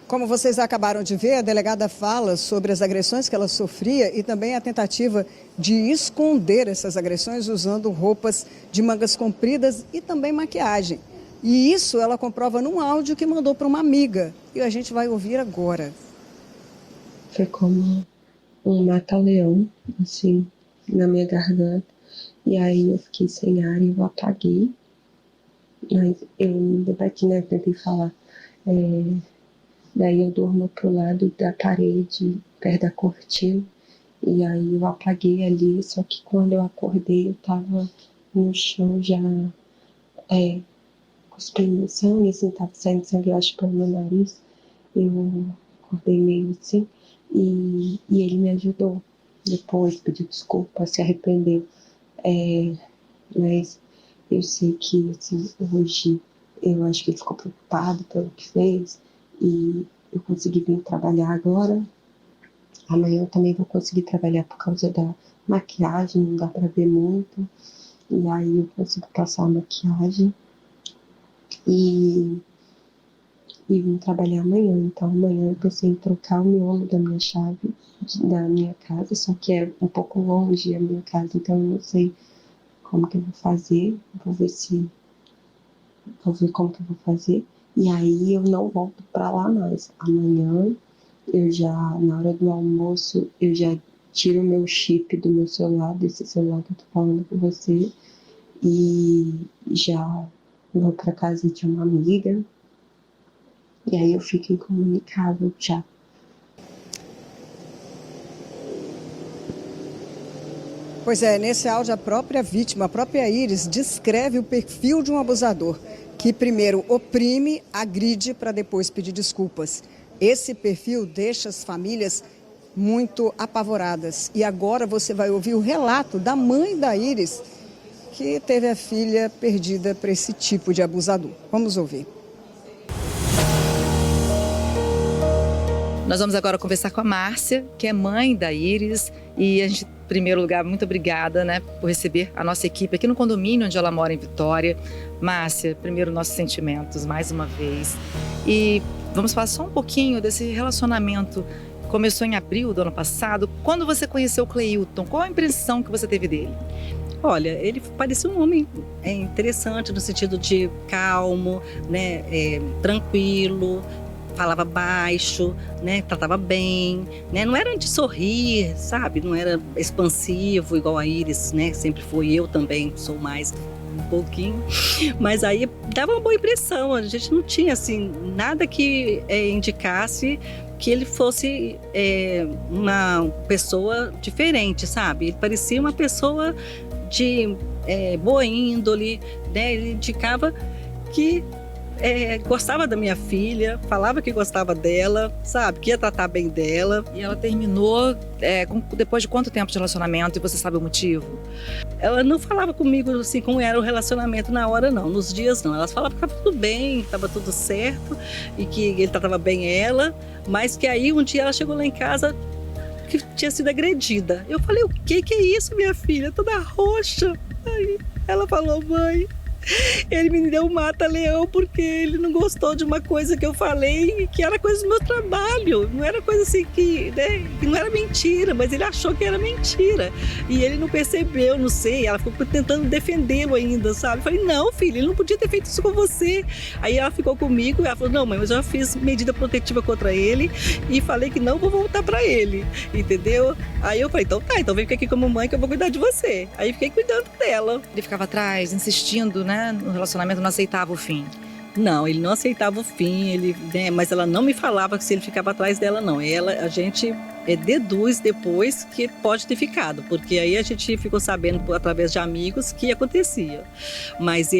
Como vocês acabaram de ver, a delegada fala sobre as agressões que ela sofria e também a tentativa de esconder essas agressões usando roupas de mangas compridas e também maquiagem. E isso ela comprova num áudio que mandou para uma amiga. E a gente vai ouvir agora. Foi como um mata-leão, assim, na minha garganta. E aí eu fiquei sem ar e eu apaguei. Mas eu me debati, né? Tentei falar. Daí eu durmo pro lado da parede, perto da cortina. E aí eu apaguei ali, só que quando eu acordei eu tava no chão já cuspindo sangue, assim, tava saindo sangue, eu acho, pelo meu nariz. Eu acordei meio assim e ele me ajudou. Depois pediu desculpa, se arrependeu. Mas eu sei que assim, hoje eu acho que ele ficou preocupado pelo que fez e eu consegui vir trabalhar agora. Amanhã eu também vou conseguir trabalhar por causa da maquiagem, não dá pra ver muito. E aí eu consigo passar a maquiagem e vim trabalhar amanhã. Então amanhã eu pensei em trocar o miolo da minha chave da minha casa, só que é um pouco longe a minha casa, então eu não sei como que eu vou fazer. Vou ver como que eu vou fazer. E aí eu não volto pra lá mais. Amanhã eu já, na hora do almoço, eu já tiro o meu chip do meu celular, desse celular que eu tô falando com você, e já vou pra casa de uma amiga. E aí eu fico incomunicável já. Pois é, nesse áudio a própria vítima, a própria Iris, descreve o perfil de um abusador que primeiro oprime, agride para depois pedir desculpas. Esse perfil deixa as famílias muito apavoradas. E agora você vai ouvir o relato da mãe da Iris, que teve a filha perdida para esse tipo de abusador. Vamos ouvir. Nós vamos agora conversar com a Márcia, que é mãe da Iris, e a gente, em primeiro lugar, muito obrigada, né, por receber a nossa equipe aqui no condomínio onde ela mora, em Vitória. Márcia, primeiro nossos sentimentos, mais uma vez. E vamos falar só um pouquinho desse relacionamento. Começou em abril do ano passado. Quando você conheceu o Cleilton, qual a impressão que você teve dele? Olha, ele parecia um homem interessante no sentido de calmo, né, tranquilo, falava baixo, né, tratava bem, né, não era de sorrir, sabe, não era expansivo igual a Iris, né, sempre foi. Eu também sou mais um pouquinho, mas aí dava uma boa impressão. A gente não tinha assim nada que indicasse que ele fosse uma pessoa diferente, sabe? Ele parecia uma pessoa de boa índole, né? Ele indicava que gostava da minha filha, falava que gostava dela, sabe? Que ia tratar bem dela. E ela terminou depois de quanto tempo de relacionamento, e você sabe o motivo? Ela não falava comigo assim como era o relacionamento na hora, não. Nos dias, não. Ela falava que estava tudo bem, estava tudo certo e que ele tratava bem ela, mas que aí um dia ela chegou lá em casa que tinha sido agredida. Eu falei, o que é isso, minha filha? Toda roxa. Aí ela falou, mãe, ele me deu um mata-leão porque ele não gostou de uma coisa que eu falei, que era coisa do meu trabalho. Não era coisa assim que, né, que não era mentira, mas ele achou que era mentira. E ele não percebeu, não sei. Ela ficou tentando defendê-lo ainda, sabe? Eu falei, não, filha, ele não podia ter feito isso com você. Aí ela ficou comigo e ela falou, não, mãe, mas eu já fiz medida protetiva contra ele e falei que não vou voltar pra ele, entendeu? Aí eu falei, então tá, então vem ficar aqui com a mamãe que eu vou cuidar de você. Aí fiquei cuidando dela. Ele ficava atrás, insistindo, né? No relacionamento, não aceitava o fim. Não, ele não aceitava o fim, né, mas ela não me falava que se ele ficava atrás dela, não. A gente deduz depois que pode ter ficado, porque aí a gente ficou sabendo através de amigos que acontecia. Mas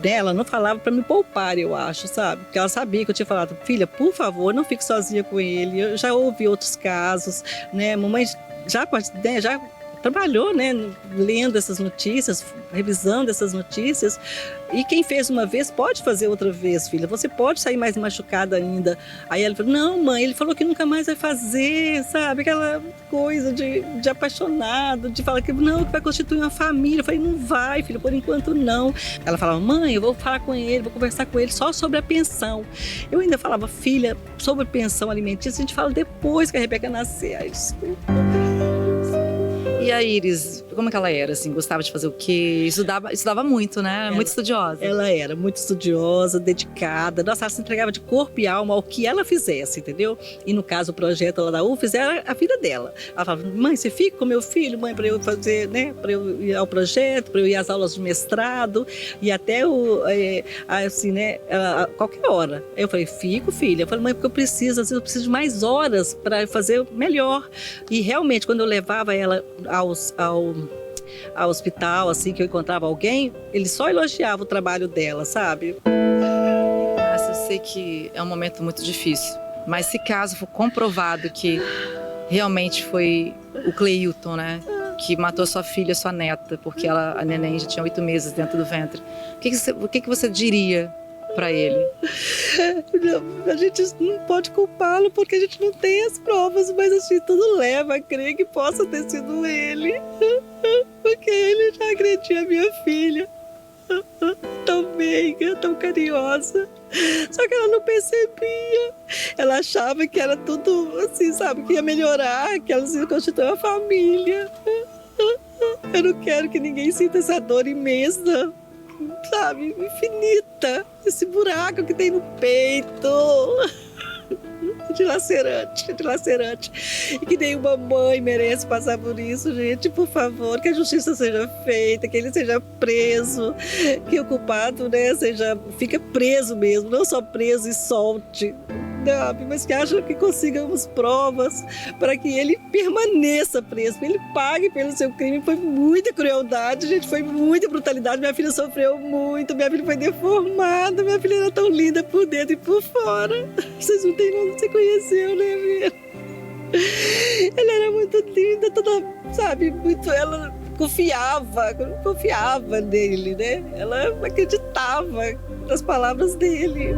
ela não falava para me poupar, eu acho, sabe? Porque ela sabia que eu tinha falado, filha, por favor, não fique sozinha com ele. Eu já ouvi outros casos, né? Mamãe já trabalhou, né, lendo essas notícias, revisando essas notícias. E quem fez uma vez pode fazer outra vez, filha. Você pode sair mais machucada ainda. Aí ela falou, não, mãe, ele falou que nunca mais vai fazer, sabe? Aquela coisa de apaixonado, de falar que não, que vai constituir uma família. Eu falei, não vai, filha, por enquanto não. Ela falava, mãe, eu vou falar com ele, vou conversar com ele só sobre a pensão. Eu ainda falava, filha, sobre pensão alimentícia, a gente fala depois que a Rebeca nascer. Ai, desculpa. E a Iris, como é que ela era, assim? Gostava de fazer o quê? Estudava muito, né? Muito estudiosa. Ela era muito estudiosa, dedicada. Nossa, ela se entregava de corpo e alma ao que ela fizesse, entendeu? E no caso, o projeto lá da UFES era a vida dela. Ela falava, mãe, você fica com meu filho, mãe, para eu fazer, né? Para eu ir ao projeto, para eu ir às aulas de mestrado e até assim, né? A qualquer hora. Aí eu falei, fico, filha. Eu falei, mãe, porque eu preciso, às vezes eu preciso de mais horas para fazer melhor. E realmente, quando eu levava ela ao hospital, assim, que eu encontrava alguém, ele só elogiava o trabalho dela, sabe? Nossa, eu sei que é um momento muito difícil, mas se caso for comprovado que realmente foi o Cleilton, né, que matou sua filha, sua neta, porque a neném já tinha 8 meses dentro do ventre, o que você diria para ele? Não, a gente não pode culpá-lo porque a gente não tem as provas, mas assim, tudo leva a crer que possa ter sido ele, porque ele já agredia a minha filha, tão meiga, tão carinhosa, só que ela não percebia, ela achava que era tudo assim, sabe, que ia melhorar, que ela se constituir uma família. Eu não quero que ninguém sinta essa dor imensa, sabe, infinita, esse buraco que tem no peito, dilacerante. E que nenhuma mãe merece passar por isso, gente, por favor, que a justiça seja feita, que ele seja preso, que o culpado, né, fica preso mesmo, não só preso e solte, mas que acha que consigamos provas para que ele permaneça preso, que ele pague pelo seu crime. Foi muita crueldade, gente, foi muita brutalidade. Minha filha sofreu muito, minha filha foi deformada, minha filha era tão linda por dentro e por fora. Vocês não têm noção, você conheceu, né, filha? Ela era muito linda, toda, sabe, muito, ela confiava nele, né? Ela acreditava nas palavras dele.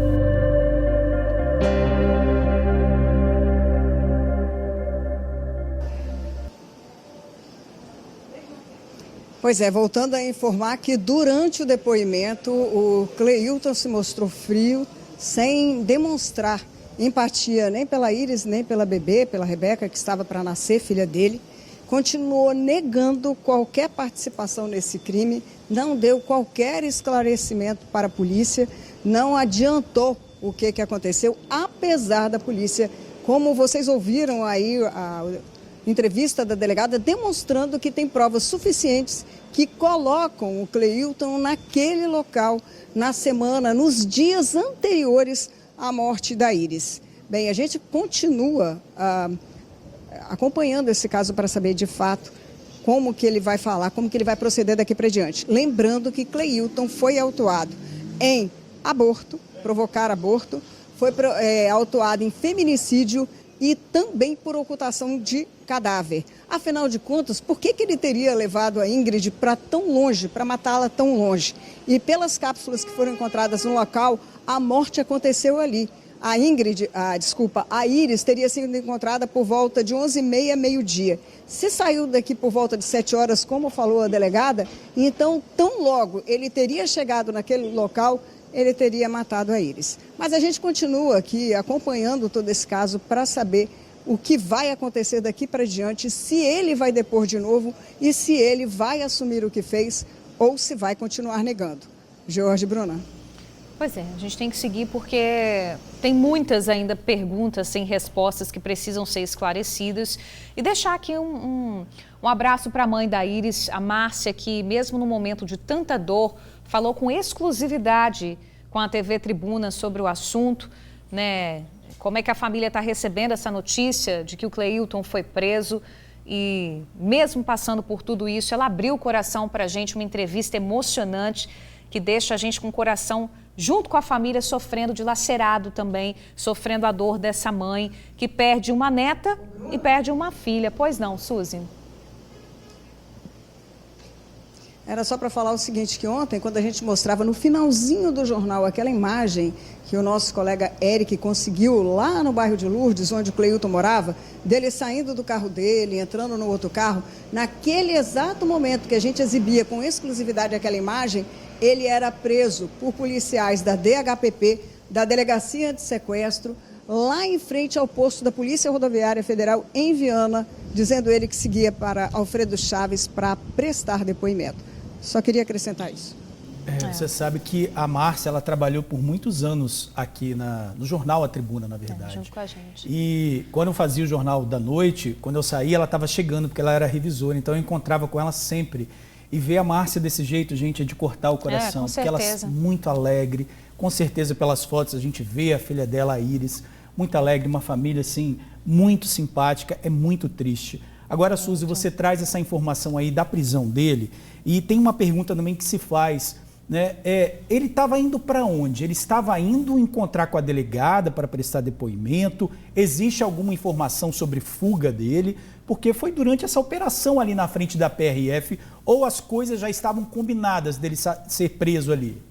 Pois é, voltando a informar que durante o depoimento o Cleilton se mostrou frio, sem demonstrar empatia nem pela Iris, nem pela bebê, pela Rebeca, que estava para nascer, filha dele. Continuou negando qualquer participação nesse crime, não deu qualquer esclarecimento para a polícia, não adiantou o que aconteceu, apesar da polícia, como vocês ouviram aí a entrevista da delegada, demonstrando que tem provas suficientes que colocam o Cleilton naquele local, na semana, nos dias anteriores à morte da Iris. Bem, a gente continua acompanhando esse caso para saber de fato como que ele vai falar, como que ele vai proceder daqui para diante. Lembrando que Cleilton foi autuado em aborto, provocar aborto, foi autuado em feminicídio e também por ocultação de cadáver. Afinal de contas, por que ele teria levado a Ingrid para tão longe, para matá-la tão longe? E pelas cápsulas que foram encontradas no local, a morte aconteceu ali. A Iris teria sido encontrada por volta de 11h30, meio-dia. Se saiu daqui por volta de 7 horas, como falou a delegada, então tão logo ele teria chegado naquele local, ele teria matado a Iris. Mas a gente continua aqui acompanhando todo esse caso para saber o que vai acontecer daqui para diante, se ele vai depor de novo e se ele vai assumir o que fez ou se vai continuar negando. Jorge, Bruna. Pois é, a gente tem que seguir porque tem muitas ainda perguntas sem respostas que precisam ser esclarecidas. E deixar aqui um abraço para a mãe da Iris, a Márcia, que mesmo no momento de tanta dor, falou com exclusividade com a TV Tribuna sobre o assunto, né? Como é que a família está recebendo essa notícia de que o Cleilton foi preso. E mesmo passando por tudo isso, ela abriu o coração para a gente, uma entrevista emocionante que deixa a gente com o coração junto com a família sofrendo, dilacerado também, sofrendo a dor dessa mãe que perde uma neta e perde uma filha. Pois não, Suzy? Era só para falar o seguinte, que ontem, quando a gente mostrava no finalzinho do jornal aquela imagem que o nosso colega Eric conseguiu lá no bairro de Lourdes, onde o Cleilton morava, dele saindo do carro dele, entrando no outro carro, naquele exato momento que a gente exibia com exclusividade aquela imagem, ele era preso por policiais da DHPP, da Delegacia de Sequestro, lá em frente ao posto da Polícia Rodoviária Federal em Viana, dizendo ele que seguia para Alfredo Chaves para prestar depoimento. Só queria acrescentar isso. Você sabe que a Márcia, ela trabalhou por muitos anos aqui no jornal A Tribuna, na verdade. Junto com a gente. E quando eu fazia o Jornal da Noite, quando eu saía, ela estava chegando, porque ela era revisora, então eu encontrava com ela sempre. E ver a Márcia desse jeito, gente, é de cortar o coração. Com porque ela é muito alegre, com certeza pelas fotos a gente vê a filha dela, a Iris, muito alegre, uma família assim, muito simpática, é muito triste. Agora, Suzy, você traz essa informação aí da prisão dele, e tem uma pergunta também que se faz, né? Ele estava indo para onde? Ele estava indo encontrar com a delegada para prestar depoimento? Existe alguma informação sobre fuga dele? Porque foi durante essa operação ali na frente da PRF, ou as coisas já estavam combinadas dele ser preso ali?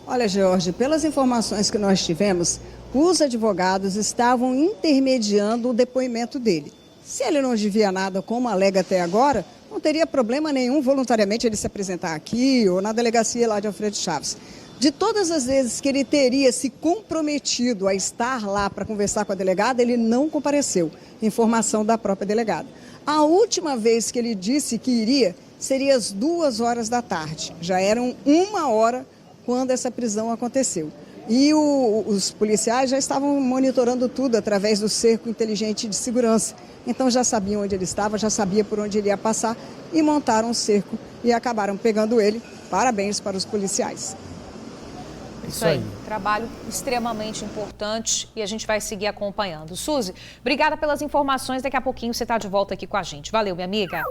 Olha, Jorge, pelas informações que nós tivemos, os advogados estavam intermediando o depoimento dele. Se ele não devia nada, como alega até agora, não teria problema nenhum voluntariamente ele se apresentar aqui ou na delegacia lá de Alfredo Chaves. De todas as vezes que ele teria se comprometido a estar lá para conversar com a delegada, ele não compareceu. Informação da própria delegada. A última vez que ele disse que iria seria às 2h da tarde. Já eram 1h quando essa prisão aconteceu. E os policiais já estavam monitorando tudo através do cerco inteligente de segurança. Então já sabiam onde ele estava, já sabia por onde ele ia passar e montaram um cerco e acabaram pegando ele. Parabéns para os policiais. Isso aí, trabalho extremamente importante e a gente vai seguir acompanhando. Suzy, obrigada pelas informações, daqui a pouquinho você está de volta aqui com a gente. Valeu, minha amiga.